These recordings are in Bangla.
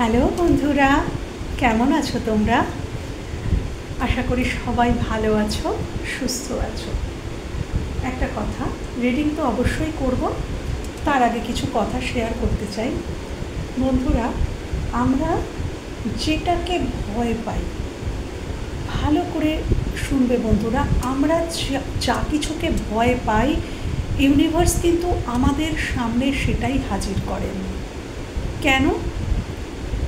হ্যালো বন্ধুরা, কেমন আছো তোমরা? আশা করি সবাই ভালো আছো, সুস্থ আছো। একটা কথা, রিডিং তো অবশ্যই করব, তার আগে কিছু কথা শেয়ার করতে চাই। বন্ধুরা, আমরা যেটাকে ভয় পাই, ভালো করে শুনবে বন্ধুরা, আমরা যা কিছুকে ভয় পাই, ইউনিভার্স কিন্তু আমাদের সামনে সেটাই হাজির করেন।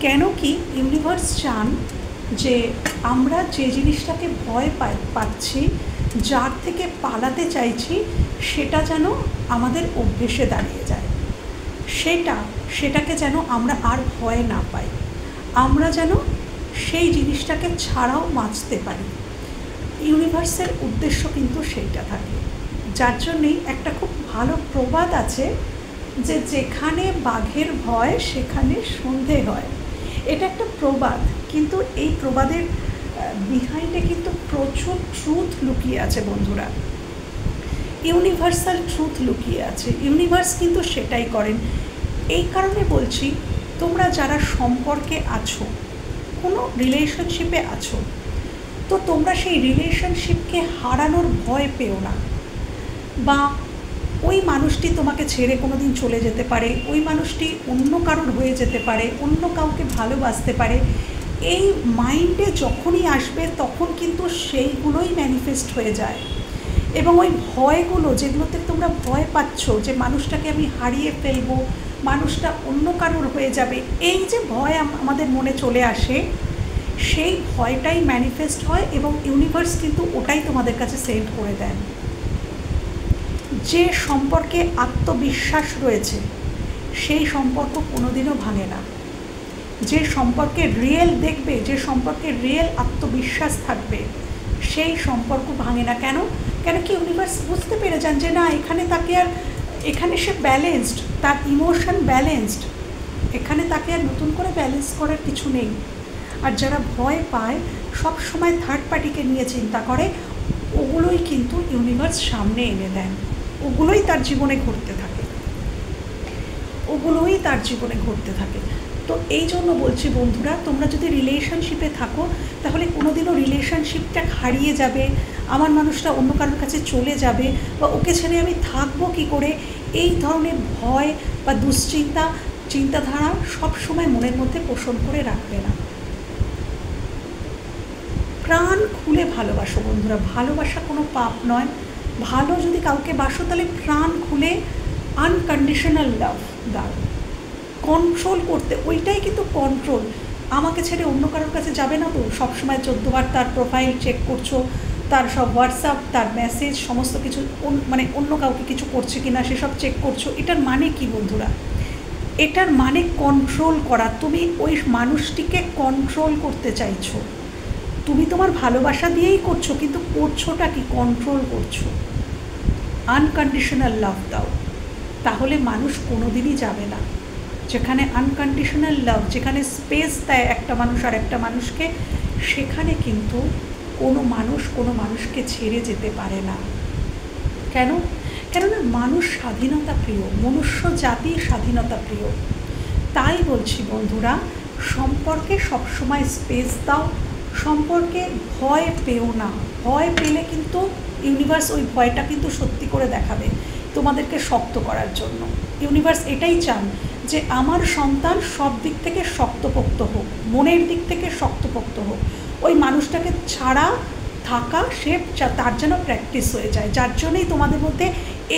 কেন কি ইউনিভার্স চান যে আমরা যে জিনিসটাকে ভয় পাচ্ছি, যার থেকে পালাতে চাইছি, সেটা যেন আমাদের অভ্যেসে দাঁড়িয়ে যায়। সেটাকে যেন আমরা আর ভয় না পাই, আমরা যেন সেই জিনিসটাকে ছাড়াও বাঁচতে পারি। ইউনিভার্সের উদ্দেশ্য কিন্তু সেইটা থাকে। যার জন্যেই একটা খুব ভালো প্রবাদ আছে যে যেখানে বাঘের ভয় সেখানে সন্ধে হয়। এটা একটা প্রবাদ, কিন্তু এই প্রবাদের বিহাইন্ডে কিন্তু প্রচুর ট্রুথ লুকিয়ে আছে বন্ধুরা। ইউনিভার্সাল ট্রুথ লুকিয়ে আছে। ইউনিভার্স কিন্তু সেটাই করেন। এই কারণে বলছি, তোমরা যারা সম্পর্কে আছো, কোনো রিলেশনশিপে আছো, তো তোমরা সেই রিলেশনশিপকে হারানোর ভয় পেও না। বা ওই মানুষটি তোমাকে ছেড়ে কোনো দিন চলে যেতে পারে, ওই মানুষটি অন্য কারোর হয়ে যেতে পারে, অন্য কাউকে ভালোবাসতে পারে। এই মাইন্ডে যখনই আসবে তখন কিন্তু সেইগুলোই ম্যানিফেস্ট হয়ে যায়। এবং ওই ভয়গুলো, যেগুলোতে তোমরা ভয় পাচ্ছ যে মানুষটাকে আমি হারিয়ে ফেলবো, মানুষটা অন্য কারোর হয়ে যাবে, এই যে ভয় আমাদের মনে চলে আসে, সেই ভয়টাই ম্যানিফেস্ট হয় এবং ইউনিভার্স কিন্তু ওটাই তোমাদের কাছে সেন্ড করে দেন। যে সম্পর্কে আত্মবিশ্বাস রয়েছে সেই সম্পর্ক কোনোদিনও ভাঙে না। যে সম্পর্কে রিয়েল দেখবে, যে সম্পর্কে রিয়েল আত্মবিশ্বাস থাকবে, সেই সম্পর্ক ভাঙে না। কেন কি ইউনিভার্স বুঝতে পেরে যান যে না, এখানে সে ব্যালেন্সড, তার ইমোশন ব্যালেন্সড, এখানে তাকে আর নতুন করে ব্যালেন্স করার কিছু নেই। আর যারা ভয় পায়, সব সময় থার্ড পার্টিকে নিয়ে চিন্তা করে, ওগুলোই কিন্তু ইউনিভার্স সামনে এনে দেন, ওগুলোই তার জীবনে ঘটতে থাকে। তো এই জন্য বলছি বন্ধুরা, তোমরা যদি রিলেশনশিপে থাকো, তাহলে কোনোদিনও রিলেশনশিপটা হারিয়ে যাবে, আমার মানুষটা অন্য কারোর কাছে চলে যাবে, বা ওকে ছেড়ে আমি থাকবো কী করে, এই ধরনের ভয় বা চিন্তাধারা সবসময় মনের মধ্যে পোষণ করে রাখবে না। প্রাণ খুলে ভালোবাসো বন্ধুরা, ভালোবাসা কোনো পাপ নয়। ভালো যদি কাউকে বাসো, তাহলে প্রাণ খুলে আনকন্ডিশনাল লাভ দাও। কন্ট্রোল করতে, ওইটাই কিন্তু কন্ট্রোল। আমাকে ছেড়ে অন্য কারোর কাছে যাবে না তো, সবসময় 14 বার তার প্রোফাইল চেক করছো, তার সব হোয়াটসঅ্যাপ, তার মেসেজ, সমস্ত কিছু, মানে অন্য কাউকে কিছু করছে কি না সেসব চেক করছো। এটার মানে কি বন্ধুরা? এটার মানে কন্ট্রোল করা। তুমি ওই মানুষটিকে কন্ট্রোল করতে চাইছো। তুমি তোমার ভালোবাসা দিয়েই করছো, কিন্তু করছোটা কি? কন্ট্রোল করছো। আনকন্ডিশনাল লাভ দাও, তাহলে মানুষ কোনোদিনই যাবে না। যেখানে আনকন্ডিশনাল লাভ, যেখানে স্পেস দেয় একটা মানুষ আর একটা মানুষকে, সেখানে কিন্তু কোনো মানুষকে ছেড়ে যেতে পারে না। কেননা মানুষ স্বাধীনতা প্রিয়, মনুষ্য জাতি স্বাধীনতা প্রিয়। তাই বলছি বন্ধুরা, সম্পর্কে সবসময় স্পেস দাও, সম্পর্কে ভয় পেও না। ভয় পেলে কিন্তু ইউনিভার্স ওই ভয়টা কিন্তু সত্যি করে দেখাবে তোমাদেরকে শক্ত করার জন্য। ইউনিভার্স এটাই চান যে আমার সন্তান সব দিক থেকে শক্তপোক্ত হোক, মনের দিক থেকে শক্তপোক্ত হোক, ওই মানুষটাকে ছাড়া থাকা তার যেন প্র্যাকটিস হয়ে যায়। যার জন্যই তোমাদের মধ্যে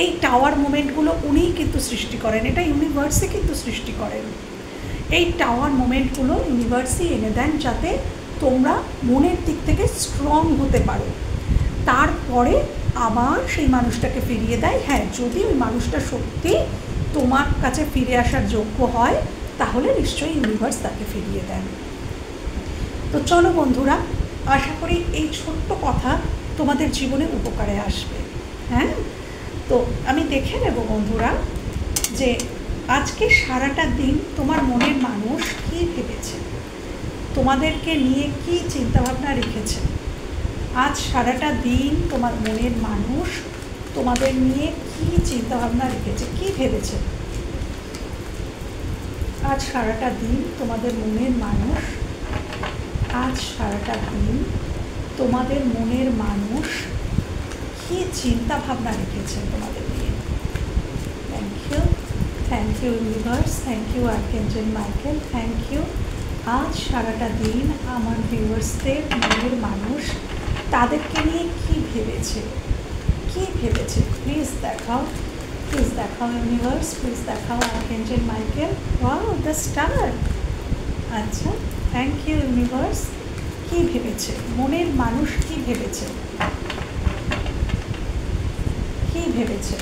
এই টাওয়ার মোমেন্টগুলো উনিই কিন্তু সৃষ্টি করেন, এটা ইউনিভার্সই কিন্তু সৃষ্টি করেন। এই টাওয়ার মোমেন্টগুলো ইউনিভার্সই এনে দেন, যাতে তোমরা মনের দিক থেকে স্ট্রং হতে পারো। তারপরে আবার সেই মানুষটাকে ফিরিয়ে দেয়। হ্যাঁ, যদি ওই মানুষটা সত্যি তোমার কাছে ফিরে আসার যোগ্য হয়, তাহলে নিশ্চয়ই ইউনিভার্স তাকে ফিরিয়ে দেন। তো চলো বন্ধুরা, আশা করি এই ছোট্ট কথা তোমাদের জীবনে উপকারে আসবে। হ্যাঁ, তো আমি দেখে নেব বন্ধুরা যে আজকে সারাটা দিন তোমার মনের মানুষ কী ভেবেছে, তোমাদেরকে নিয়ে কী চিন্তাভাবনা রেখেছে। আজ সারাটা দিন তোমার মনের মানুষ তোমাদের নিয়ে কী চিন্তাভাবনা রেখেছে, কী ভেবেছে। আজ সারাটা দিন তোমাদের মনের মানুষ, আজ সারাটা দিন তোমাদের মনের মানুষ কী চিন্তা ভাবনা রেখেছে তোমাদের নিয়ে। Thank you universe, thank you archangel Michael, thank you. আজ সারাটা দিন আমার ভিউয়ার্সদের মনের মানুষ তাদেরকে নিয়ে কী ভেবেছে, কী ভেবেছে, প্লিজ দেখাও, প্লিজ দেখাও ইউনিভার্স, প্লিজ দেখাও archangel Michael. Wow, the star. আচ্ছা, থ্যাংক ইউ ইউনিভার্স। কী ভেবেছে মনের মানুষ, কী ভেবেছে, কী ভেবেছে,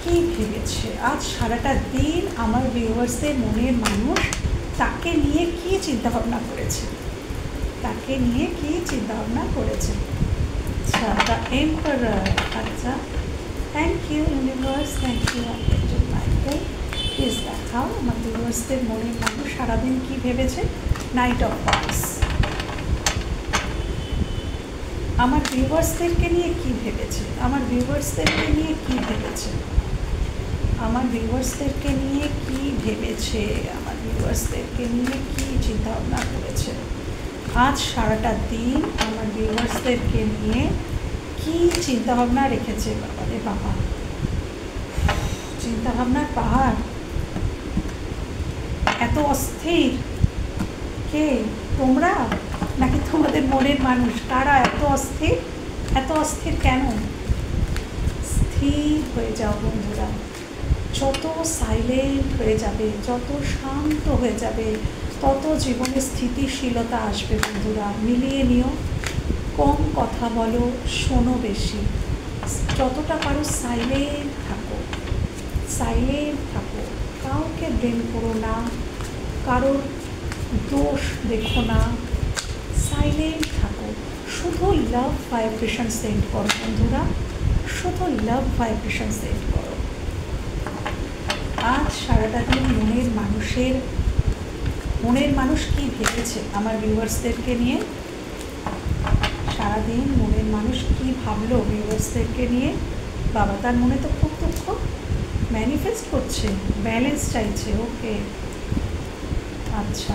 কী ভেবেছে আজ সারাটা দিন আমার ভিউয়ার্সদের মনের মানুষ তাকে নিয়ে কী চিন্তাভাবনা করেছে, তাকে নিয়ে কী চিন্তাভাবনা করেছে। আচ্ছা, দ্য এম্পারার। আচ্ছা, thank you universe, thank you archangel Michael. Please দেখাও আমার ভিউয়ার্সদের মনের মানুষ সারাদিন কী ভেবেছে। Knight of wands. আমার ভিউয়ার্সদেরকে নিয়ে কী ভেবেছে, আমার ভিউয়ার্সদেরকে নিয়ে কী ভেবেছে, আমার ভিউয়ার্সদেরকে নিয়ে কী ভেবেছে, আমার ভিউয়ার্সদেরকে নিয়ে কী চিন্তাভাবনা করেছে। আজ সারাটা দিন আমার ভিউয়ার্সদেরকে নিয়ে কী চিন্তাভাবনা রেখেছে। বাবা রে বাবা, চিন্তাভাবনার পাহাড়, এত অস্থির। কে তোমরা নাকি তোমাদের মনের মানুষ? কারা এত অস্থির, এত অস্থির কেন? স্থির হয়ে যাও বন্ধুরা। যত সাইলেন্ট হয়ে যাবে, যত শান্ত হয়ে যাবে, তত জীবনে স্থিতিশীলতা আসবে বন্ধুরা। মিলিয়ে নিও, কম কথা বলো, শোনো বেশি। যতটা পারো সাইলেন্ট থাকো, সাইলেন্ট থাকো। কাউকে ব্লেম করো না, কারোর দোষ দেখো না, সাইলেন্ট থাকো। শুধু লাভ ভাইব্রেশন সেন্ড করো বন্ধুরা, শুধু লাভ ভাইব্রেশন সেন্ড করো। আজ সারাটা দিন মনের মানুষ কী ভেবেছে আমার ভিউয়ার্সদেরকে নিয়ে। সারাদিন মনের মানুষ কী ভাবলো ভিউয়ার্সদেরকে নিয়ে। বাবা, তার মনে তো খুব দুঃখ, ম্যানিফেস্ট করছে, ব্যালেন্স চাইছে। ওকে, আচ্ছা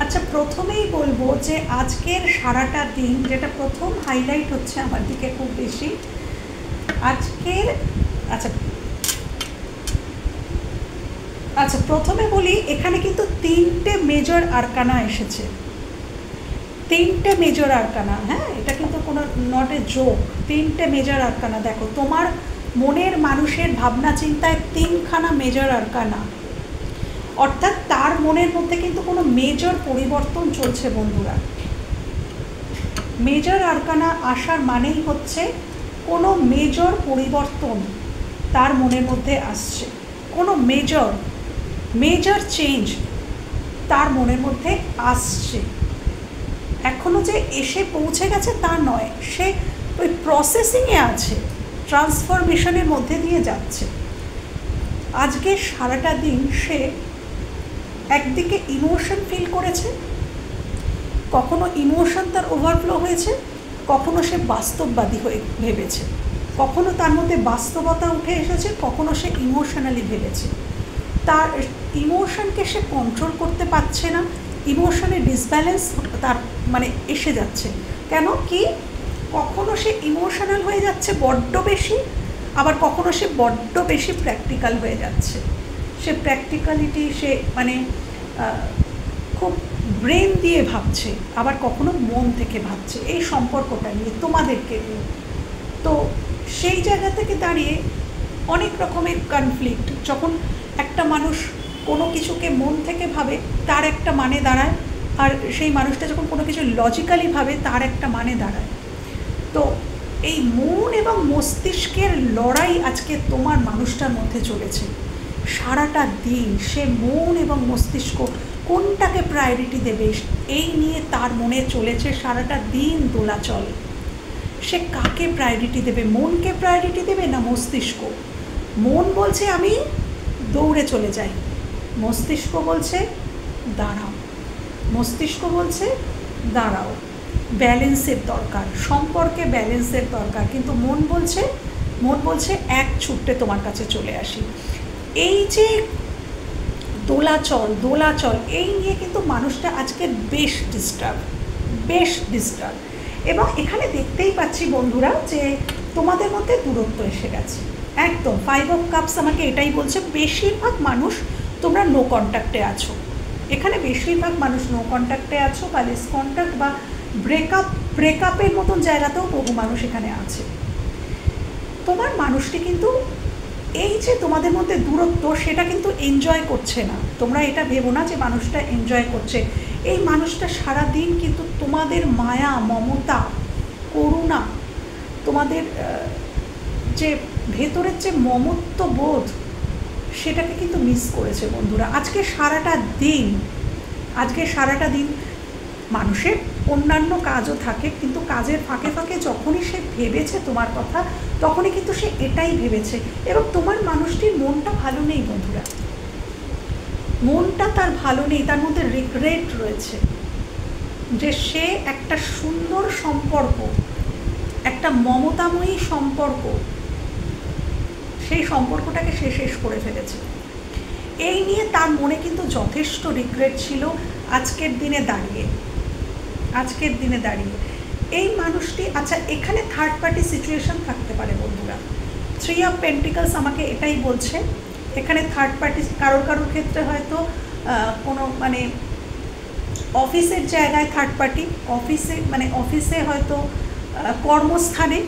আচ্ছা, প্রথমেই বলবো যে আজকের সারাটা দিন যেটা প্রথম হাইলাইট হচ্ছে আমার দিকে খুব বেশি আজকের। আচ্ছা আচ্ছা, প্রথমে বলি এখানে কিন্তু 3টে মেজর আরকানা এসেছে, 3টে মেজর আরকানা। হ্যাঁ, এটা কিন্তু কোনো নট এ জোক। 3টে মেজর আরকানা। দেখো, তোমার মনের মানুষের ভাবনা চিন্তায় 3খানা মেজর আরকানা, অর্থাৎ তার মনের মধ্যে কিন্তু কোনো মেজর পরিবর্তন চলছে বন্ধুরা। মেজর আরকানা আসার মানেই হচ্ছে কোনো মেজর পরিবর্তন তার মনের মধ্যে আসছে, কোনো মেজর চেঞ্জ তার মনের মধ্যে আসছে। এখনও যে এসে পৌঁছে গেছে তা নয়, সে ওই প্রসেসিংয়ে আছে, ট্রান্সফরমেশনের মধ্যে দিয়ে যাচ্ছে। আজকে সারাটা দিন সে একদিকে ইমোশন ফিল করেছে, কখনো ইমোশন তার ওভারফ্লো হয়েছে, কখনো সে বাস্তববাদী হয়ে ভেবেছে, কখনো তার মধ্যে বাস্তবতা উঠে এসেছে, কখনো সে ইমোশনালি ভেবেছে। তার ইমোশনকে সে কন্ট্রোল করতে পারছে না, ইমোশনের ডিসব্যালেন্স তার মানে এসে যাচ্ছে। কেন কি, কখনো সে ইমোশনাল হয়ে যাচ্ছে বড্ড বেশি, আবার কখনো সে বড্ড বেশি প্র্যাকটিক্যাল হয়ে যাচ্ছে। সে প্র্যাকটিক্যালিটি সে মানে খুব ব্রেন দিয়ে ভাবছে, আবার কখনো মন থেকে ভাবছে এই সম্পর্কটা নিয়ে, তোমাদেরকে নিয়ে। তো সেই জায়গা থেকে দাঁড়িয়ে অনেক রকমের কনফ্লিক্ট। যখন একটা মানুষ কোনো কিছুকে মন থেকে ভাবে তার একটা মানে দাঁড়ায়, আর সেই মানুষটা যখন কোনো কিছু লজিক্যালি ভাবে তার একটা মানে দাঁড়ায়। তো এই মন এবং মস্তিষ্কের লড়াই আজকে তোমার মানুষটার মধ্যে চলেছে সারাটা দিন। সে মন এবং মস্তিষ্ক কোনটাকে প্রায়োরিটি দেবে এই নিয়ে তার মনে চলেছে সারাটা দিন দোলাচল। সে কাকে প্রায়োরিটি দেবে, মনকে প্রায়োরিটি দেবে না মস্তিষ্ক? মন বলছে আমি দৌড়ে চলে যাই, মস্তিষ্ক বলছে দাঁড়াও, মস্তিষ্ক বলছে দাঁড়াও, ব্যালেন্সের দরকার, সম্পর্কে ব্যালেন্সের দরকার। কিন্তু মন বলছে মন বলছে এক ছুট্টে তোমার কাছে চলে আসি। এই যে দোলাচল এই নিয়ে কিন্তু মানুষটা আজকে বেশ ডিস্টার্ব। এবং এখানে দেখতেই পাচ্ছি বন্ধুরা যে তোমাদের মধ্যে দূরত্ব এসে গেছে একদম। 5 অফ কাপস আমাকে এটাই বলছে, বেশিরভাগ মানুষ তোমরা নো কন্ট্যাক্টে আছো। এখানে বেশিরভাগ মানুষ নো কন্ট্যাক্টে আছো বা লেস কন্ট্যাক্ট বা ব্রেকআপের মতন জায়গাতেও বহু মানুষ এখানে আছে। তোমার মানুষটি কিন্তু এই যে তোমাদের মধ্যে দূরত্ব সেটা কিন্তু এনজয় করছে না। তোমরা এটা ভেবো না যে মানুষটা এনজয় করছে। এই মানুষটা সারাদিন কিন্তু তোমাদের মায়া, মমতা, করুণা, তোমাদের যে ভেতরের যে মমত্ব বোধ সেটাকে কিন্তু মিস করেছে বন্ধুরা। আজকে সারাটা দিন মানুষের অন্যান্য কাজও থাকে, কিন্তু কাজের ফাঁকে ফাঁকে যখনই সে ভেবেছে তোমার কথা, তখনই কিন্তু সে এটাই ভেবেছে। এবং তোমার মানুষটির মনটা ভালো নেই বন্ধুরা, মনটা তার ভালো নেই, তার মধ্যে রিগ্রেট রয়েছে যে সে একটা সুন্দর সম্পর্ক, একটা মমতাময়ী সম্পর্ক, সেই সম্পর্কটাকে সে শেষ করে ফেলেছে। এই নিয়ে তার মনে কিন্তু যথেষ্ট রিগ্রেট ছিল আজকের দিনে দাঁড়িয়ে। এই মানুষটি, আচ্ছা এখানে থার্ড পার্টি সিচুয়েশন থাকতে পারে বন্ধুরা। 3 অফ পেন্টিকলস আমাকে এটাই বলছে। এখানে থার্ড পার্টি কারোর ক্ষেত্রে হয়তো কোনো মানে অফিসের জায়গায় থার্ড পার্টি, অফিসে হয়তো কর্মস্থানে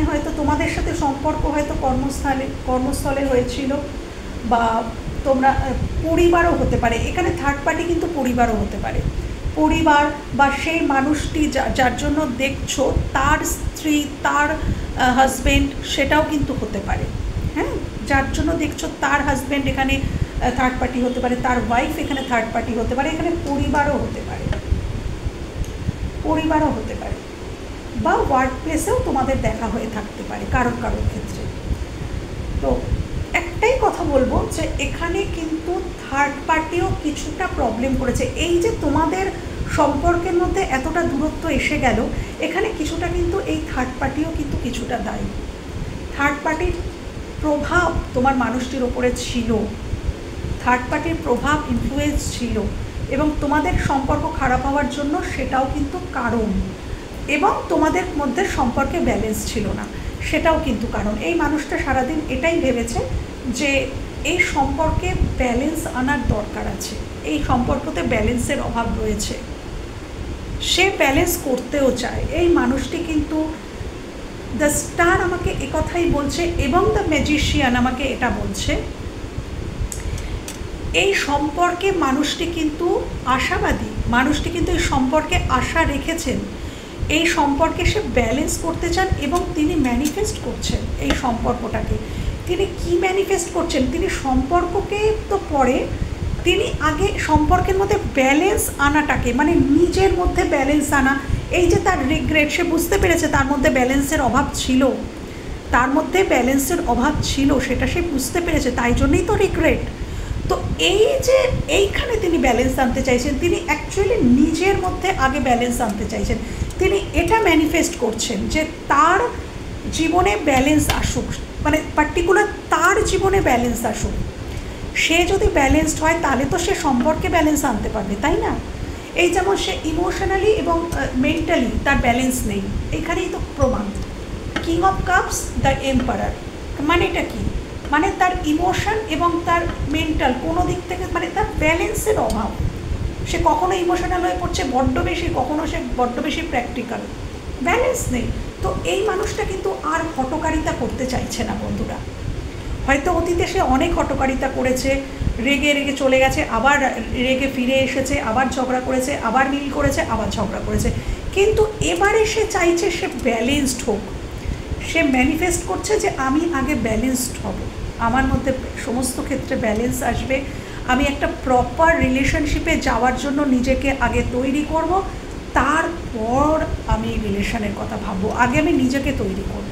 হয়তো তোমাদের সাথে সম্পর্ক হয়তো কর্মস্থলে হয়েছিল, বা তোমরা পরিবারও হতে পারে। এখানে থার্ড পার্টি কিন্তু পরিবারও হতে পারে। পরিবার বা সেই মানুষটি যার জন্য দেখছো তার স্ত্রী, তার হাজব্যান্ড, সেটাও কিন্তু হতে পারে। হ্যাঁ, যার জন্য দেখছো তার হাজব্যান্ড এখানে থার্ড পার্টি হতে পারে, তার ওয়াইফ এখানে থার্ড পার্টি হতে পারে। এখানে পরিবারও হতে পারে বা ওয়ার্ক প্লেসেও তোমাদের দেখা হয়ে থাকতে পারে কারোর ক্ষেত্রে। তো একটাই কথা বলবো যে এখানে কিন্তু থার্ড পার্টিও কিছুটা প্রবলেম করেছে। এই যে তোমাদের সম্পর্কের মধ্যে এতটা দূরত্ব এসে গেল, এখানে কিছুটা কিন্তু এই থার্ড পার্টিও কিন্তু কিছুটা দায়ী। থার্ড পার্টির প্রভাব তোমার মানুষটির ওপরে ছিল, থার্ড পার্টির প্রভাব, ইনফ্লুয়েন্স ছিল, এবং তোমাদের সম্পর্ক খারাপ হওয়ার জন্য সেটাও কিন্তু কারণ। এবং তোমাদের মধ্যে সম্পর্কে ব্যালেন্স ছিল না, সেটাও কিন্তু কারণ। এই মানুষটা সারাদিন এটাই ভেবেছে যে এই সম্পর্কে ব্যালেন্স আনার দরকার আছে, এই সম্পর্কতে ব্যালেন্সের অভাব রয়েছে, সে ব্যালেন্স করতেও চায়। এই মানুষটি কিন্তু দ্য স্টার আমাকে একথাই বলছে, এবং দ্য ম্যাজিশিয়ান আমাকে এটা বলছে, এই সম্পর্কে মানুষটি কিন্তু আশাবাদী, মানুষটি কিন্তু এই সম্পর্কে আশা রেখেছেন, এই সম্পর্কে সে ব্যালেন্স করতে চান, এবং তিনি ম্যানিফেস্ট করছেন এই সম্পর্কটাকে। তিনি কি ম্যানিফেস্ট করছেন? তিনি সম্পর্ককে তো পরে, তিনি আগে সম্পর্কের মধ্যে ব্যালেন্স আনাটাকে, মানে নিজের মধ্যে ব্যালেন্স আনা। এই যে তার রিগ্রেট, সে বুঝতে পেরেছে তার মধ্যে ব্যালেন্সের অভাব ছিল, সেটা সে বুঝতে পেরেছে, তাই জন্যই তো রিগ্রেট। তো এই যে এইখানে তিনি ব্যালেন্স আনতে চাইছেন, তিনি অ্যাকচুয়ালি নিজের মধ্যে আগে ব্যালেন্স আনতে চাইছেন। তিনি এটা ম্যানিফেস্ট করছেন যে তার জীবনে ব্যালেন্স আসুক, মানে পার্টিকুলার তার জীবনে ব্যালেন্স আসুক। সে যদি ব্যালেন্সড হয় তাহলে তো সে সম্পর্কে ব্যালেন্স আনতে পারবে, তাই না? এই যেমন সে ইমোশনালি এবং মেন্টালি তার ব্যালেন্স নেই, এখানেই তো প্রমাণ। King of cups, the emperor, মানে এটা কি? মানে তার ইমোশন এবং তার মেন্টাল কোনো দিক থেকে, মানে তার ব্যালেন্সের অভাব। সে কখনো ইমোশনাল হয়ে পড়ছে বড্ড বেশি, কখনো সে বড্ড বেশি প্র্যাকটিক্যাল, ব্যালেন্স নেই। তো এই মানুষটা কিন্তু আর হঠকারিতা করতে চাইছে না বন্ধুরা। হয়তো অতীতে সে অনেক হঠকারিতা করেছে, রেগে চলে গেছে, আবার রেগে ফিরে এসেছে, আবার ঝগড়া করেছে, আবার মিল করেছে, আবার ঝগড়া করেছে, কিন্তু এবারে সে চাইছে সে ব্যালেন্সড হোক। সে ম্যানিফেস্ট করছে যে আমি আগে ব্যালেন্সড হব, আমার মধ্যে সমস্ত ক্ষেত্রে ব্যালেন্স আসবে, আমি একটা প্রপার রিলেশনশিপে যাওয়ার জন্য নিজেকে আগে তৈরি করব, তারপর আমি রিলেশনের কথা ভাববো, আগে আমি নিজেকে তৈরি করব।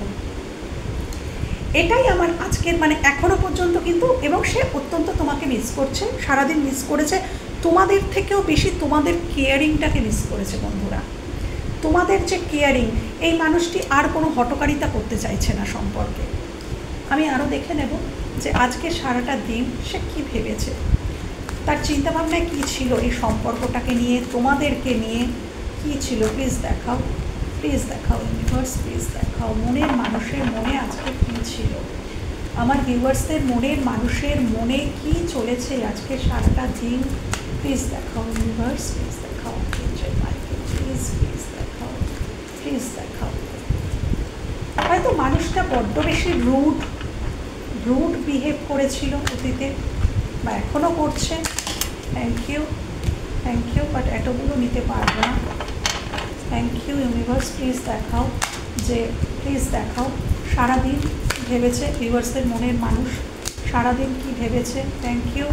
এটাই আমার আজকের, মানে এখনও পর্যন্ত কিন্তু, এবং সে অত্যন্ত তোমাকে মিস করছে, সারাদিন মিস করেছে, তোমাদের থেকেও বেশি তোমাদের কেয়ারিংটাকে মিস করেছে বন্ধুরা। তোমাদের যে কেয়ারিং, এই মানুষটি আর কোনো হটকারিতা করতে চাইছে না সম্পর্কে। আমি আরও দেখে নেব যে আজকে সারাটা দিন সে কী ভেবেছে, তার চিন্তাভাবনায় কী ছিল এই সম্পর্কটাকে নিয়ে, তোমাদেরকে নিয়ে কী ছিল। প্লিজ দেখাও, প্লিজ দেখাও ইউনিভার্স, প্লিজ দেখাও মনের মানুষের মনে আজকে কী ছিল, আমার ভিউয়ার্সদের মনের মানুষের মনে কী চলেছে আজকে সারাটা দিন। প্লিজ দেখাও ইউনিভার্স, প্লিজ দেখাও, প্লিজ প্লিজ দেখাও, প্লিজ দেখাও। হয়তো মানুষটা বড্ড বেশি রুড বিহেভ করেছিল অতীতে, বা এখনও করছে। থ্যাংক ইউ, বাট এতগুলো নিতে পারবো না। থ্যাংক ইউ ইউনিভার্স, প্লিজ দেখাও যে, প্লিজ দেখাও সারাদিন ভেবেছে ভিউয়ার্সদের মনের মানুষ, সারাদিন কি ভেবেছে। Thank you.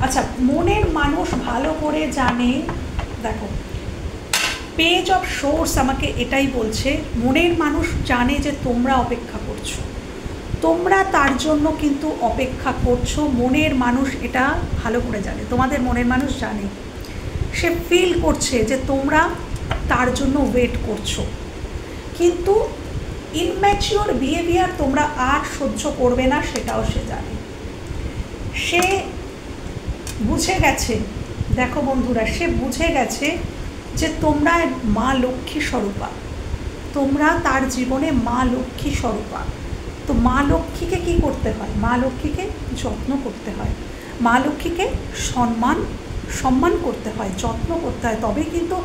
আচ্ছা, মনের মানুষ ভালো করে জানে, দেখো পেজ অফ সোর্স আমাকে এটাই বলছে, মনের মানুষ জানে যে তোমরা অপেক্ষা করছো, তোমরা তার জন্য কিন্তু অপেক্ষা করছো। মনের মানুষ এটা ভালো করে জানে, তোমাদের মনের মানুষ জানে, সে ফিল করছে যে তোমরা তার জন্য ওয়েট করছো, কিন্তু ইনম্যাচিওর বিহেভিয়ার তোমরা আর সহ্য করবে না, সেটাও সে জানে। সে বুঝে গেছে, দেখো বন্ধুরা, সে বুঝে গেছে যে তোমরা মা লক্ষ্মী স্বরূপা, তোমরা তার জীবনে মা লক্ষ্মী স্বরূপা। তো মা লক্ষ্মীকে কী করতে হয়, মা লক্ষ্মীকে যত্ন করতে হয়, মা লক্ষ্মীকে সম্মান করতে হয়, যত্ন করতে হয়, তবেই কিন্তু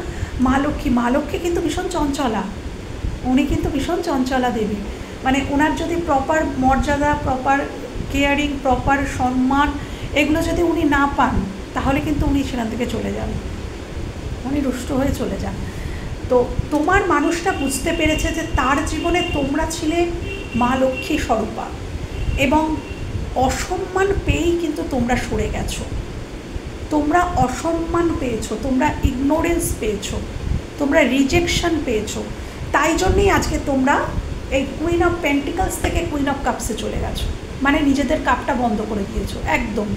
মা লক্ষ্মী কিন্তু ভীষণ চঞ্চলা, উনি কিন্তু ভীষণ চঞ্চলা দেবী। মানে ওনার যদি প্রপার মর্যাদা, প্রপার কেয়ারিং, প্রপার সম্মান এগুলো যদি উনি না পান, তাহলে কিন্তু উনি সেখান থেকে চলে যান, উনি রুষ্ট হয়ে চলে যান। তো তোমার মানুষটা বুঝতে পেরেছে যে তার জীবনে তোমরা ছিলে মা লক্ষ্মী স্বরূপা, এবং অসম্মান পেয়েই কিন্তু তোমরা সরে গেছো, তোমরা অসম্মান পেয়েছো, তোমরা ইগনোরেন্স পেয়েছো, তোমরা রিজেকশন পেয়েছো। তাই জন্যই আজকে তোমরা এই কুইন অফ পেন্টিকলস থেকে কুইন অফ কাপসে চলে গেছো, মানে নিজেদের কাপটা বন্ধ করে দিয়েছো একদম,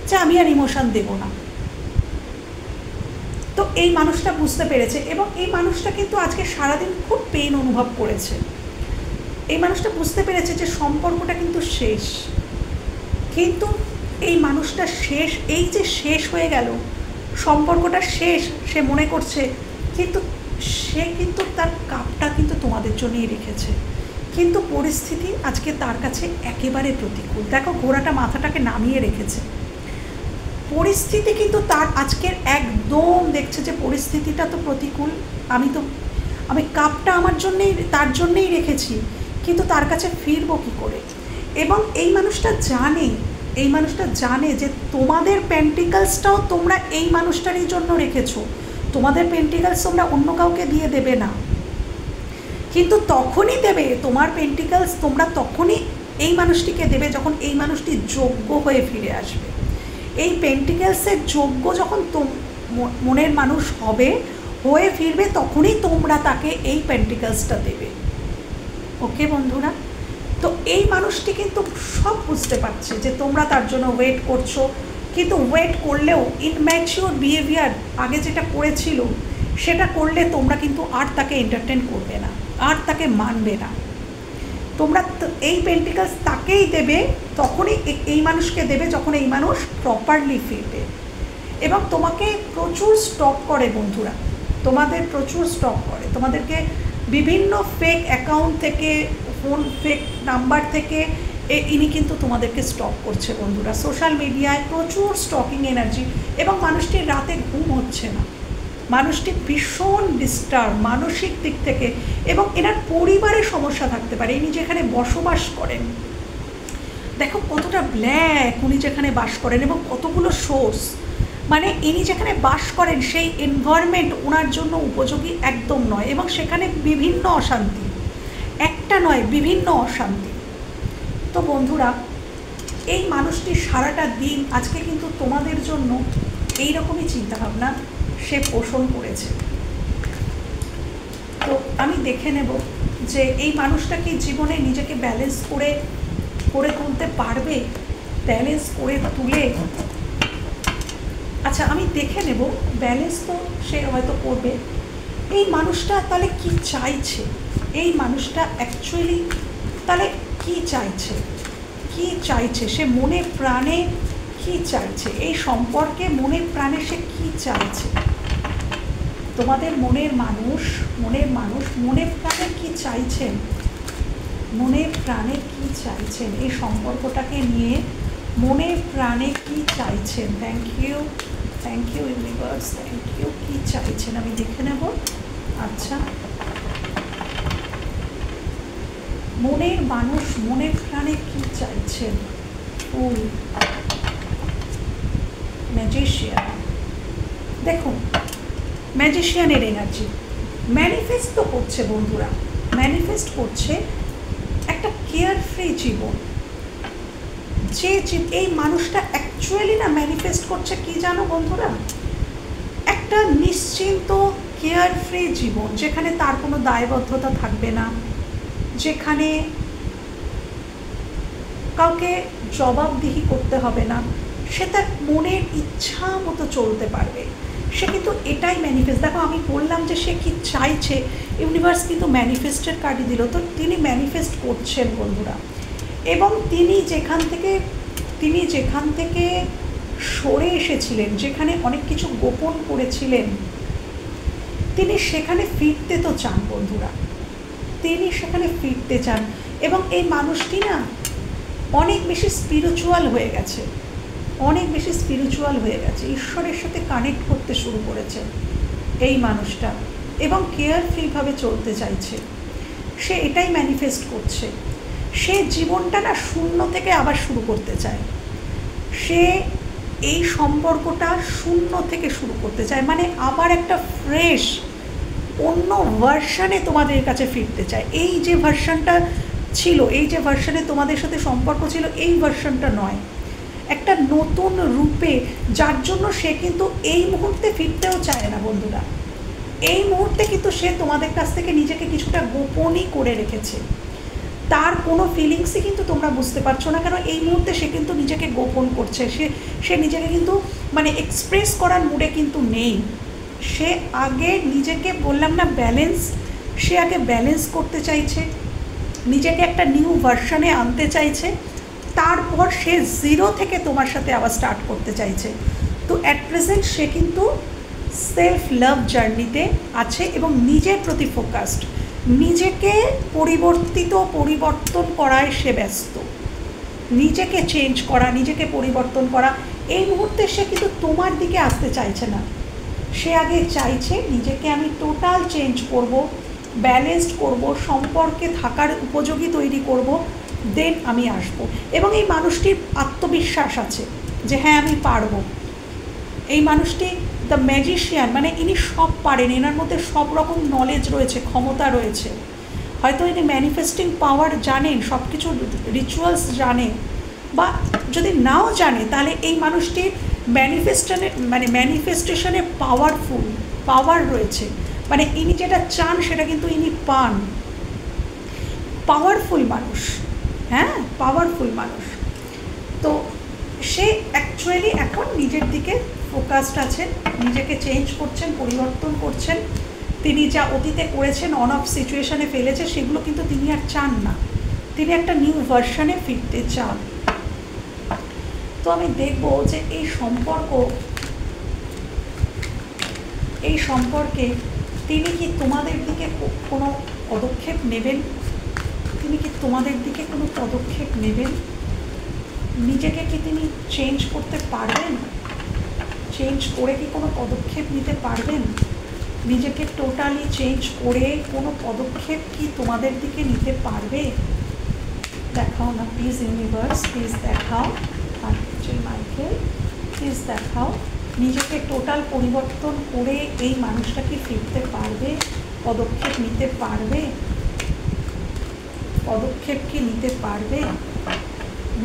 যে আমি আর ইমোশন দেবো না। তো এই মানুষটা বুঝতে পেরেছে, এবং এই মানুষটা কিন্তু আজকে সারাদিন খুব পেইন অনুভব করেছে। এই মানুষটা বুঝতে পেরেছে যে সম্পর্কটা কিন্তু শেষ, কিন্তু এই মানুষটা শেষ, এই যে শেষ হয়ে গেল সম্পর্কটা শেষ সে মনে করছে, কিন্তু সে কিন্তু তার কাপটা কিন্তু তোমাদের জন্যই রেখেছে, কিন্তু পরিস্থিতি আজকে তার কাছে একেবারে প্রতিকূল। দেখো ঘোড়াটা মাথাটাকে নামিয়ে রেখেছে, পরিস্থিতি কিন্তু তার আজকের একদম দেখছে যে পরিস্থিতিটা তো প্রতিকূল, আমি কাপটা আমার জন্যেই, তার জন্যেই রেখেছি, কিন্তু তার কাছে ফিরবো কী করে। এবং এই মানুষটা জানে যে তোমাদের পেন্টিকলসটাও তোমরা এই মানুষটারই জন্য রেখেছো, তোমাদের পেন্টিকলস তোমরা অন্য কাউকে দিয়ে দেবে না, কিন্তু তখনই দেবে তোমার পেন্টিকলস, তোমরা তখনই এই মানুষটিকে দেবে যখন এই মানুষটি যোগ্য হয়ে ফিরে আসবে। এই পেন্টিকলসের যোগ্য যখন মনের মানুষ হয়ে ফিরবে, তখনই তোমরা তাকে এই পেন্টিকলসটা দেবে। ওকে বন্ধুরা, তো এই মানুষটি কিন্তু সব বুঝতে পারছে যে তোমরা তার জন্য ওয়েট করছো, কিন্তু ওয়েট করলেও ইনম্যাচিওর বিহেভিয়ার আগে যেটা করেছিল সেটা করলে তোমরা কিন্তু আর তাকে এন্টারটেন করবে না, আর তাকে মানবে না। তোমরা এই পেন্টিকলস তাকেই দেবে, তখনই এই মানুষকে দেবে যখন এই মানুষ প্রপারলি ফিরবে। এবং তোমাকে প্রচুর স্টক করে বন্ধুরা, তোমাদের প্রচুর স্টক করে, তোমাদেরকে বিভিন্ন ফেক অ্যাকাউন্ট থেকে, ফোন ফেক নাম্বার থেকে ইনি কিন্তু তোমাদেরকে স্টক করছে বন্ধুরা। সোশ্যাল মিডিয়ায় প্রচুর স্টকিং এনার্জি, এবং মানুষটির রাতে ঘুম হচ্ছে না, মানুষটি ভীষণ ডিস্টার্ব মানসিক দিক থেকে, এবং এনার পরিবারের সমস্যা থাকতে পারে। ইনি যেখানে বসবাস করেন, দেখো কতটা ব্ল্যাক উনি যেখানে বাস করেন, এবং কতগুলো সোর্স, মানে ইনি যেখানে বাস করেন সেই এনভায়রনমেন্ট ওনার জন্য উপযোগী একদম নয়, এবং সেখানে বিভিন্ন অশান্তি, একটা নয় বিভিন্ন অশান্তি। তো বন্ধুরা, এই মানুষটি সারাটা দিন আজকে কিন্তু তোমাদের জন্য এই রকমই চিন্তাভাবনা সে পোষণ করেছে। তো আমি দেখে নেব যে এই মানুষটা কি জীবনে নিজেকে ব্যালেন্স করে তুলতে পারবে, ব্যালেন্স করে তুলে। আচ্ছা, আমি দেখে নেব, ব্যালেন্স তো সে হয়তো করবে। এই মানুষটা তাহলে কি চাইছে, এই মানুষটা অ্যাকচুয়ালি তাহলে কি চাইছে, কি চাইছে সে মনে প্রাণে, কি চাইছে এই সম্পর্কে, মনে প্রাণে সে কি চাইছে? তোমাদের মনের মানুষ, মনে প্রাণে কি চাইছেন, মনে প্রাণে কি চাইছেন এই সম্পর্কটাকে নিয়ে, মনে প্রাণে কি চাইছেন? Thank you universe, thank you. কি চাইছেন আমি দেখে নেব। আচ্ছা, মনের মানুষ মনে প্রাণে কি চাইছেন? ফুল, ম্যাজিশিয়ান। দেখুন, ম্যাজিশিয়ানের এনার্জি ম্যানিফেস্ট তো করছে বন্ধুরা, ম্যানিফেস্ট করছে একটা কেয়ারফ্রি জীবন। যে এই মানুষটা অ্যাকচুয়ালি না ম্যানিফেস্ট করছে কি জানো বন্ধুরা, একটা নিশ্চিন্ত কেয়ারফ্রি জীবন, যেখানে তার কোনো দায়বদ্ধতা থাকবে না, যেখানে কাউকে জবাবদিহি করতে হবে না, সে তার মনের ইচ্ছা মতো চলতে পারবে। সে কিন্তু এটাই ম্যানিফেস্ট, দেখো আমি বললাম যে সে কি চাইছে, ইউনিভার্স কিন্তু ম্যানিফেস্টের কার্ডই দিল। তো তিনি ম্যানিফেস্ট করছেন বন্ধুরা, এবং তিনি যেখান থেকে সরে এসেছিলেন, যেখানে অনেক কিছু গোপন করেছিলেন, তিনি সেখানে ফিরতে তো চান বন্ধুরা, তিনি সেখানে ফিরতে চান। এবং এই মানুষটি না অনেক বেশি স্পিরিচুয়াল হয়ে গেছে, ঈশ্বরের সাথে কানেক্ট করতে শুরু করেছে এই মানুষটা, এবং কেয়ারফ্রিভাবে চলতে চাইছে। সে এটাই ম্যানিফেস্ট করছে, সে জীবনটা না শূন্য থেকে আবার শুরু করতে চায়, সে এই সম্পর্কটা শূন্য থেকে শুরু করতে চায়, মানে আবার একটা ফ্রেশ অন্য ভার্সানে তোমাদের কাছে ফিরতে চায়। এই যে ভার্সানটা ছিল, এই যে ভার্সানে তোমাদের সাথে সম্পর্ক ছিল, এই ভার্সানটা নয়, একটা নতুন রূপে, যার জন্য সে কিন্তু এই মুহূর্তে ফিরতেও চায় না বন্ধুরা। এই মুহূর্তে কিন্তু সে তোমাদের কাছ থেকে নিজেকে কিছুটা গোপনই করে রেখেছে, তার কোনো ফিলিংসই কিন্তু তোমরা বুঝতে পারছো না, কেন এই মুহূর্তে সে কিন্তু নিজেকে গোপন করছে, সে নিজেকে কিন্তু মানে এক্সপ্রেস করার মুডে কিন্তু নেই। সে আগে নিজেকে, বললাম না ব্যালেন্স, সে আগে ব্যালেন্স করতে চাইছে, নিজেকে একটা নিউ ভার্সানে আনতে চাইছে, তারপর সে জিরো থেকে তোমার সাথে আবার স্টার্ট করতে চাইছে। তো অ্যাট প্রেজেন্ট সে কিন্তু সেলফ লাভ জার্নিতে আছে এবং নিজের প্রতি ফোকাসড, নিজেকে পরিবর্তন করায় সে ব্যস্ত, নিজেকে চেঞ্জ করা, নিজেকে পরিবর্তন করা। এই মুহূর্তে সে কিন্তু তোমার দিকে আসতে চাইছে না, সে আগে চাইছে নিজেকে আমি টোটাল চেঞ্জ করব, ব্যালেন্সড করব, সম্পর্কে থাকার উপযোগী তৈরি করব, দেন আমি আসব। এবং এই মানুষটির আত্মবিশ্বাস আছে যে হ্যাঁ আমি পারবো। এই মানুষটি দ্য ম্যাজিশিয়ান, মানে ইনি সব পারেন, এনার মধ্যে সব রকম নলেজ রয়েছে, ক্ষমতা রয়েছে। হয়তো ইনি ম্যানিফেস্টিং পাওয়ার জানেন, সব কিছু রিচুয়ালস জানে, বা যদি নাও জানে তাহলে এই মানুষটির ম্যানিফেস্টেশনে পাওয়ার রয়েছে, মানে ইনি যেটা চান সেটা কিন্তু ইনি পান। পাওয়ারফুল মানুষ, হ্যাঁ পাওয়ারফুল মানুষ। তো সে অ্যাকচুয়ালি এখন নিজের দিকে ফোকাসড আছেন, নিজেকে চেঞ্জ করছেন, পরিবর্তন করছেন। তিনি যা অতীতে করেছেন, অন অফ সিচুয়েশনে ফেলেছে, সেগুলো কিন্তু তিনি আর চান না, তিনি একটা নিউ ভার্সনে ফিরতে চান। তো আমি দেখব যে এই সম্পর্কে তিনি কি তোমাদের দিকে কোনো পদক্ষেপ নেবেন, নিজেকে কি তিনি চেঞ্জ করতে পারবেন, চেঞ্জ করে কি কোনো পদক্ষেপ নিতে পারবেন, নিজেকে টোটালি চেঞ্জ করে কোনো পদক্ষেপ কি তোমাদের দিকে নিতে পারবে? দেখাও না প্লিজ ইউনিভার্স, প্লিজ দেখাও, আর্চেঞ্জেল মাইকেল প্লিজ দেখাও, নিজেকে টোটাল পরিবর্তন করে এই মানুষটা কি ফিরতে পারবে, পদক্ষেপ নিতে পারবে, পদক্ষেপ কি নিতে পারবে,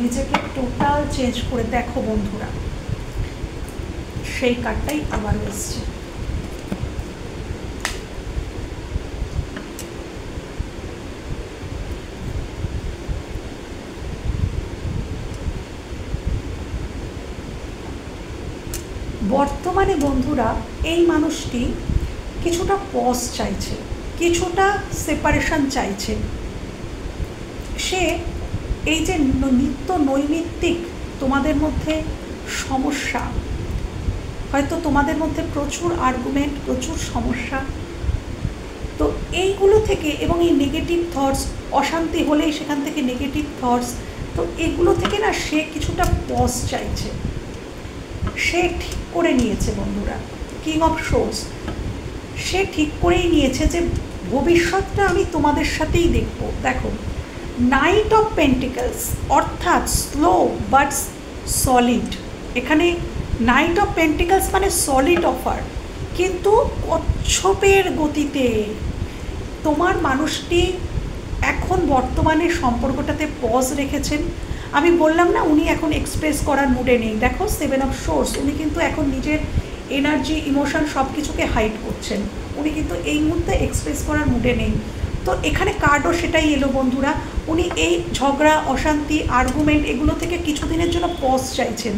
নিজেকে টোটাল চেঞ্জ করে। দেখো বন্ধুরা, সেই কার্ডটাই আবার এসছে। বর্তমানে বন্ধুরা এই মানুষটি কিছুটা পজ চাইছে, কিছুটা সেপারেশন চাইছে। সে এই যে নিত্য নৈমিত্তিক তোমাদের মধ্যে সমস্যা, হয়তো তোমাদের মধ্যে প্রচুর আর্গুমেন্ট, প্রচুর সমস্যা, তো এইগুলো থেকে এবং এই নেগেটিভ থটস, অশান্তি হলেই সেখান থেকে নেগেটিভ থটস, তো এগুলো থেকে না সে কিছুটা পজ চাইছে। সে ঠিক করে নিয়েছে বন্ধুরা, কিং অফ সোর্স, সে ঠিক করেই নিয়েছে যে ভবিষ্যৎটা আমি তোমাদের সাথেই দেখব। দেখো, নাইট অফ পেন্টিকলস অর্থাৎ স্লো বাট সলিড। এখানে নাইট অফ পেন্টিকলস মানে সলিড অফার, কিন্তু কচ্ছপের গতিতে। তোমার মানুষটি এখন বর্তমানে সম্পর্কটাতে পজ রেখেছেন। আমি বললাম না উনি এখন এক্সপ্রেস করার মুডে নেই। দেখো 7 অফ সোর্স, উনি কিন্তু এখন নিজের এনার্জি, ইমোশন সব কিছুকে হাইড করছেন। উনি কিন্তু এই মুহূর্তে এক্সপ্রেস করার মুডে নেই। তো এখানে কার্ডও সেটাই এলো বন্ধুরা, উনি এই ঝগড়া, অশান্তি, আর্গুমেন্ট এগুলো থেকে কিছুদিনের জন্য পজ চাইছেন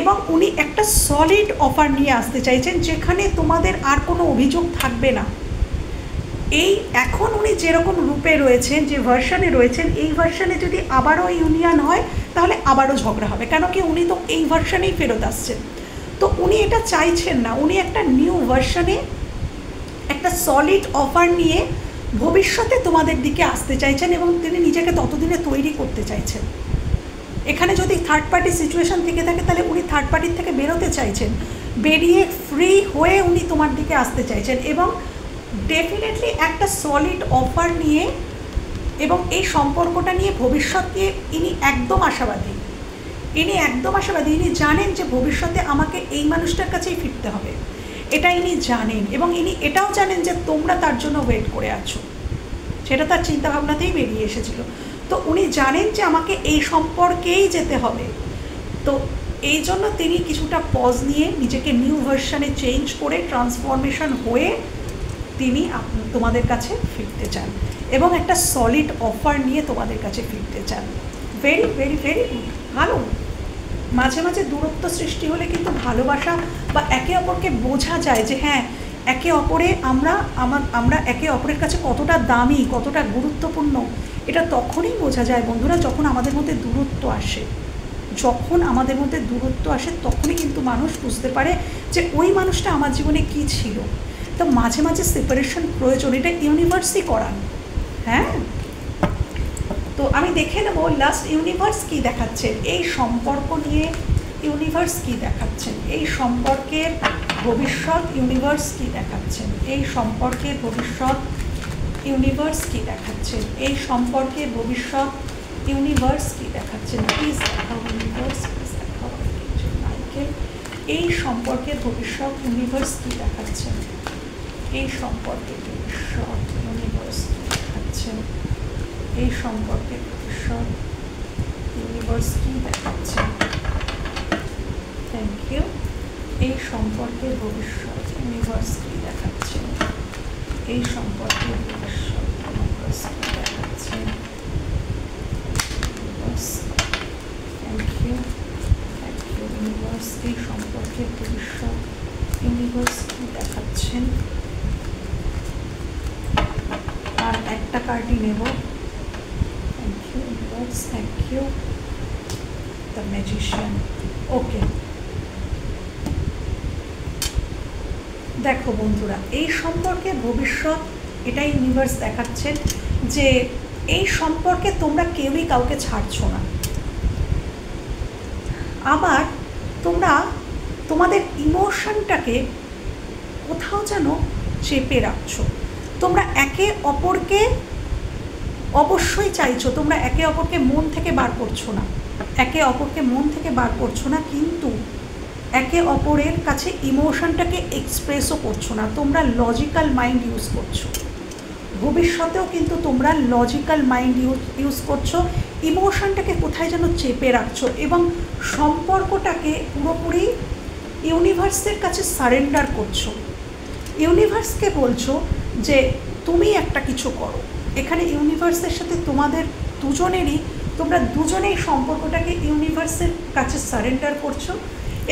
এবং উনি একটা সলিড অফার নিয়ে আসতে চাইছেন যেখানে তোমাদের আর কোনো অভিযোগ থাকবে না। এই এখন উনি যেরকম রূপে রয়েছেন, যে ভার্সনে রয়েছেন, এই ভার্সনে যদি আবারও ইউনিয়ন হয় তাহলে আবারও ঝগড়া হবে, কেন কি উনি তো এই ভার্সনেই ফেরত আসছেন। তো উনি এটা চাইছেন না, উনি একটা নিউ ভার্সনে একটা সলিড অফার নিয়ে ভবিষ্যতে তোমাদের দিকে আসতে চাইছেন এবং তিনি নিজেকে ততদিনে তৈরি করতে চাইছেন। এখানে যদি থার্ড পার্টি সিচুয়েশন থেকে থাকে তাহলে উনি থার্ড পার্টির থেকে বেরোতে চাইছেন, বেরিয়ে ফ্রি হয়ে উনি তোমার দিকে আসতে চাইছেন এবং ডেফিনেটলি একটা সলিড অফার নিয়ে এবং এই সম্পর্কটা নিয়ে ভবিষ্যৎ নিয়ে ইনি একদম আশাবাদী। ইনি একদম আশাবাদী, ইনি জানেন যে ভবিষ্যতে আমাকে এই মানুষটার কাছেই ফিরতে হবে, এটা ইনি জানেন এবং ইনি এটাও জানেন যে তোমরা তার জন্য ওয়েট করে আছো, সেটা তার চিন্তাভাবনাতেই বেরিয়ে এসেছিল। তো উনি জানেন যে আমাকে এই সম্পর্কেই যেতে হবে, তো এই জন্য তিনি কিছুটা পজ নিয়ে নিজেকে নিউ ভার্সনে চেঞ্জ করে ট্রান্সফরমেশন হয়ে তিনি তোমাদের কাছে ফিরতে চান এবং একটা সলিড অফার নিয়ে তোমাদের কাছে ফিরতে চান। ভেরি ভেরি ভেরি গুড, ভালো। মাঝে মাঝে দূরত্ব সৃষ্টি হলে কিন্তু ভালোবাসা বা একে অপরকে বোঝা যায় যে হ্যাঁ একে অপরে আমরা একে অপরের কাছে কতটা দামি, কতটা গুরুত্বপূর্ণ, এটা তখনই বোঝা যায় বন্ধুরা যখন আমাদের মধ্যে দূরত্ব আসে। যখন আমাদের মধ্যে দূরত্ব আসে তখনই কিন্তু মানুষ বুঝতে পারে যে ওই মানুষটা আমার জীবনে কী ছিল। তো মাঝে মাঝে সেপারেশন প্রয়োজন, এটা ইউনিভার্সই করান। হ্যাঁ, তো আমি দেখে নেব লাস্ট ইউনিভার্স কী দেখাচ্ছেন এই সম্পর্ক নিয়ে। ইউনিভার্স কী দেখাচ্ছেন এই সম্পর্কের ভবিষ্যৎ, ইউনিভার্স কী দেখাচ্ছেন এই সম্পর্কের ভবিষ্যৎ, ইউনিভার্স কী দেখাচ্ছেন এই সম্পর্কের ভবিষ্যৎ, ইউনিভার্স কী দেখাচ্ছেন। প্লিজ দেখাও ইউনিভার্স, প্লিজ দেখাও মাইকেল এই সম্পর্কের ভবিষ্যৎ, ইউনিভার্স কী দেখাচ্ছেন এই সম্পর্কের ভবিষ্যৎ, ইউনিভার্স কী দেখাচ্ছেন এই সম্পর্কের ভবিষ্যৎ, ইউনিভার্স কী দেখাচ্ছেন। Thank you. এই সম্পর্কের ভবিষ্যৎ, ইউনিভার্স কী দেখাচ্ছেন এই সম্পর্কের ভবিষ্যৎ, ইউনিভার্স কী দেখাচ্ছেন। Thank you, thank you universe. এই সম্পর্কের ভবিষ্যৎ, ইউনিভার্স কী দেখাচ্ছেন। আর একটা কার্ডই নেব। Thank you universe, thank you. The magician. Okay, দেখো বন্ধুরা এই সম্পর্কে ভবিষ্যৎ এটা ইউনিভার্স দেখাচ্ছেন যে এই সম্পর্কে তোমরা কেউই কাউকে ছাড়ছো না, আবার তোমরা তোমাদের ইমোশনটাকে কোথাও যেন চেপে রাখছো। তোমরা একে অপরকে অবশ্যই চাইছো, তোমরা একে অপরকে মন থেকে বার করছো না, একে অপরকে মন থেকে বার করছো না, কিন্তু একে অপরের কাছে ইমোশনটাকে এক্সপ্রেসও করছো না। তোমরা লজিক্যাল মাইন্ড ইউজ করছো, ভবিষ্যতেও কিন্তু তোমরা লজিক্যাল মাইন্ড ইউজ করছো, ইমোশনটাকে কোথায় যেন চেপে রাখছো এবং সম্পর্কটাকে পুরোপুরি ইউনিভার্সের কাছে সারেন্ডার করছো। ইউনিভার্সকে বলছো যে তুমি একটা কিছু করো। এখানে ইউনিভার্সের সাথে তোমাদের দুজনেরই, তোমরা দুজনেই সম্পর্কটাকে ইউনিভার্সের কাছে সারেন্ডার করছো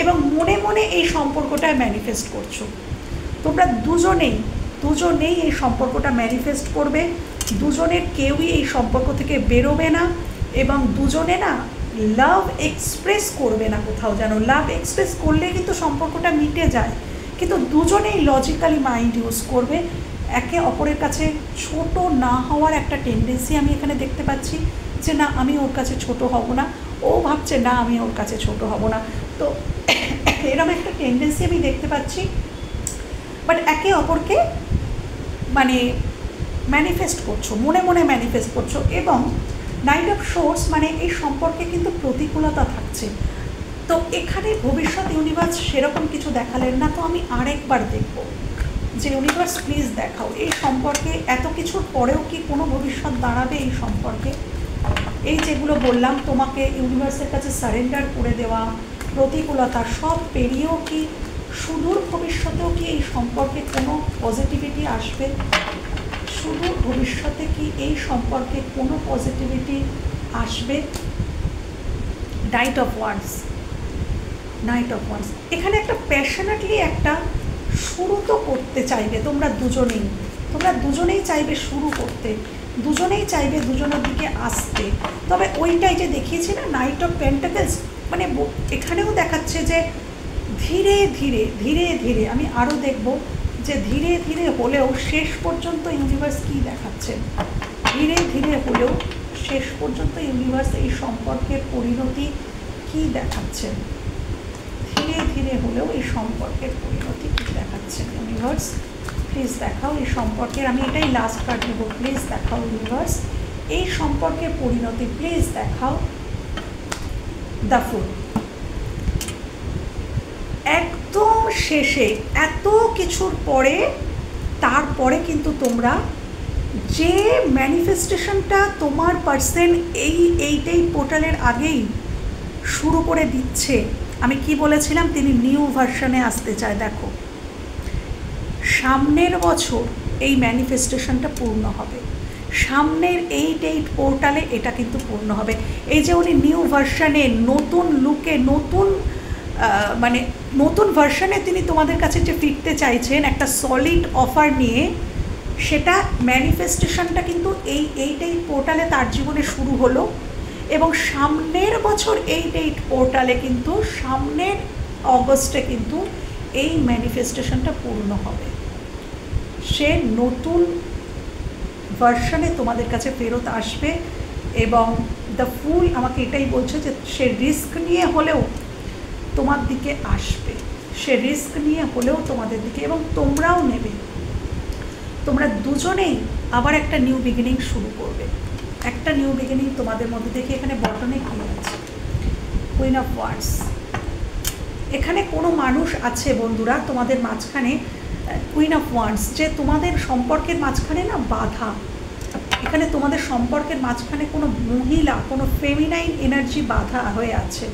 এবং মনে মনে এই সম্পর্কটায় ম্যানিফেস্ট করছো। তোমরা দুজনেই এই সম্পর্কটা ম্যানিফেস্ট করবে, দুজনের কেউই এই সম্পর্ক থেকে বেরোবে না, এবং দুজনে না লাভ এক্সপ্রেস করবে না কোথাও যেন। লাভ এক্সপ্রেস করলে কিন্তু সম্পর্কটা মিটে যায়, কিন্তু দুজনেই লজিক্যালি মাইন্ড ইউজ করবে। একে অপরের কাছে ছোট না হওয়ার একটা টেন্ডেন্সি আমি এখানে দেখতে পাচ্ছি, যে না আমি ওর কাছে ছোট হব না, ও ভাবছে না আমি ওর কাছে ছোট হব না। তো এরকম একটা টেন্ডেন্সি আমি দেখতে পাচ্ছি। বাট একে অপরকে মানে ম্যানিফেস্ট করছো, মনে মনে ম্যানিফেস্ট করছো। এবং নাইট অফ সোর্স মানে এই সম্পর্কে কিন্তু প্রতিকূলতা থাকছে। তো এখানে ভবিষ্যৎ ইউনিভার্স সেরকম কিছু দেখালেন না, তো আমি আরেকবার দেখব যে ইউনিভার্স প্লিজ দেখাও এই সম্পর্কে এত কিছুর পরেও কি কোনো ভবিষ্যৎ দাঁড়াবে এই সম্পর্কে। এই যেগুলো বললাম তোমাকে ইউনিভার্সের কাছে সারেন্ডার করে দেওয়া, প্রতিকূলতা সব পেরিয়েও কি সুদূর ভবিষ্যতেও কি এই সম্পর্কে কোনো পজিটিভিটি আসবে, সুদূর ভবিষ্যতে কি এই সম্পর্কে কোনো পজিটিভিটি আসবে। নাইট অফ ওয়ান্ডস এখানে একটা প্যাশনেটলি একটা শুরু তো করতে চাইবে তোমরা দুজনেই চাইবে শুরু করতে, দুজনেই চাইবে দুজনের দিকে আসতে। তবে ওইটাই যে দেখিয়েছি না নাইট অফ পেন্টাকলস, মানে এখানেও দেখাচ্ছে যে ধীরে ধীরে আমি আরও দেখব যে ধীরে ধীরে হলেও শেষ পর্যন্ত ইউনিভার্স কী দেখাচ্ছে, ধীরে ধীরে হলেও শেষ পর্যন্ত ইউনিভার্স এই সম্পর্কের পরিণতি কী দেখাচ্ছে, ধীরে ধীরে হলেও এই সম্পর্কের পরিণতি কী দেখাচ্ছে। ইউনিভার্স প্লিজ দেখাও এই সম্পর্কের, আমি এটাই লাস্ট কার্ড দেবো, প্লিজ দেখাও ইউনিভার্স এই সম্পর্কের পরিণতি, প্লিজ দেখাও। দ্য ফুল। একদম শেষে এত কিছুর পরে তারপরে কিন্তু তোমরা যে ম্যানিফেস্টেশনটা তোমার পার্সন এই পোর্টালের আগেই শুরু করে দিচ্ছে, আমি কি বলেছিলাম তিনি নিউ ভার্সনে আসতে চায়। দেখো সামনের বছর এই ম্যানিফেস্টেশনটা পূর্ণ হবে, সামনের 8 পোর্টালে এটা কিন্তু পূর্ণ হবে। এই যে উনি নিউ ভার্সনে নতুন লুকে নতুন ভার্সনে তিনি তোমাদের কাছে যে ফিরতে চাইছেন একটা সলিড অফার নিয়ে, সেটা ম্যানিফেস্টেশনটা কিন্তু এই 8 পোর্টালে তার জীবনে শুরু হলো, এবং সামনের বছর 8 পোর্টালে কিন্তু সামনের অগস্টে কিন্তু এই ম্যানিফেস্টেশনটা পূর্ণ হবে। সে নতুন ভার্সনে তোমাদের কাছে ফেরত আসবে, এবং দ্য ফুল আমাকে এটাই বলছে যে সে রিস্ক নিয়ে হলেও তোমার দিকে আসবে, সে রিস্ক নিয়ে হলেও তোমাদের দিকে, এবং তোমরাও নেবে। তোমরা দুজনেই আবার একটা নিউ বিগিনিং শুরু করবে, একটা নিউ বিগিনিং তোমাদের মধ্যে। দেখি এখানে বটনে কী আছে, কুইন অফ ওয়ান্ডস। এখানে কোনো মানুষ আছে বন্ধুরা তোমাদের মাঝখানে, কুইন অফ ওয়ান্ডস, যে তোমাদের সম্পর্কের মাঝখানে না বাধা, এখানে তোমাদের সম্পর্কের মাঝখানে কোনো মহিলা, কোনো ফেমিনাইন এনার্জি বাধা হয়ে আছে,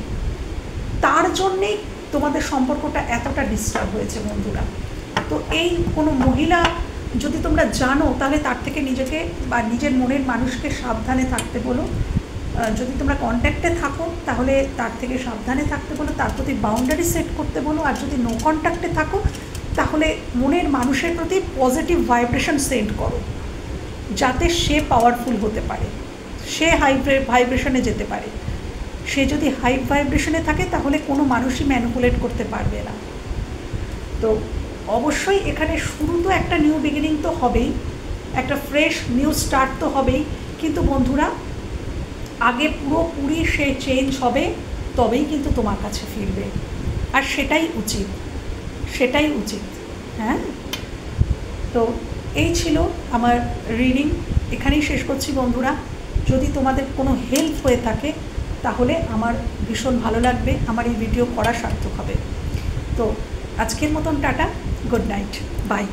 তার জন্যেই তোমাদের সম্পর্কটা এতটা ডিস্টার্ব হয়েছে বন্ধুরা। তো এই কোনো মহিলা যদি তোমরা জানো তাহলে তার থেকে নিজেকে বা নিজের মনের মানুষকে সাবধানে থাকতে বলো। যদি তোমরা কন্ট্যাক্টে থাকো তাহলে তার থেকে সাবধানে থাকতে বলো, তার প্রতি বাউন্ডারি সেট করতে বলো। আর যদি নো কন্ট্যাক্টে থাকো তাহলে মনের মানুষের প্রতি পজিটিভ ভাইব্রেশন সেন্ড করো, যাতে সে পাওয়ারফুল হতে পারে, সে হাই ভাইব্রেশনে যেতে পারে। সে যদি হাই ভাইব্রেশনে থাকে তাহলে কোনো মানুষই ম্যানিপুলেট করতে পারবে না। তো অবশ্যই এখানে শুরু তো একটা নিউ বিগিনিং তো হবেই, একটা ফ্রেশ নিউ স্টার্ট তো হবেই, কিন্তু বন্ধুরা আগে পুরোপুরি সে চেঞ্জ হবে, তবেই কিন্তু তোমার কাছে ফিরবে। আর সেটাই উচিত। হ্যাঁ, তো এই ছিল আমার রিডিং, এখানেই শেষ করছি বন্ধুরা। যদি তোমাদের কোনো হেল্প হয়ে থাকে তাহলে আমার ভীষণ ভালো লাগবে, আমার এই ভিডিও করা সার্থক হবে। তো আজকের মতন টাটা, গুড নাইট, বাই।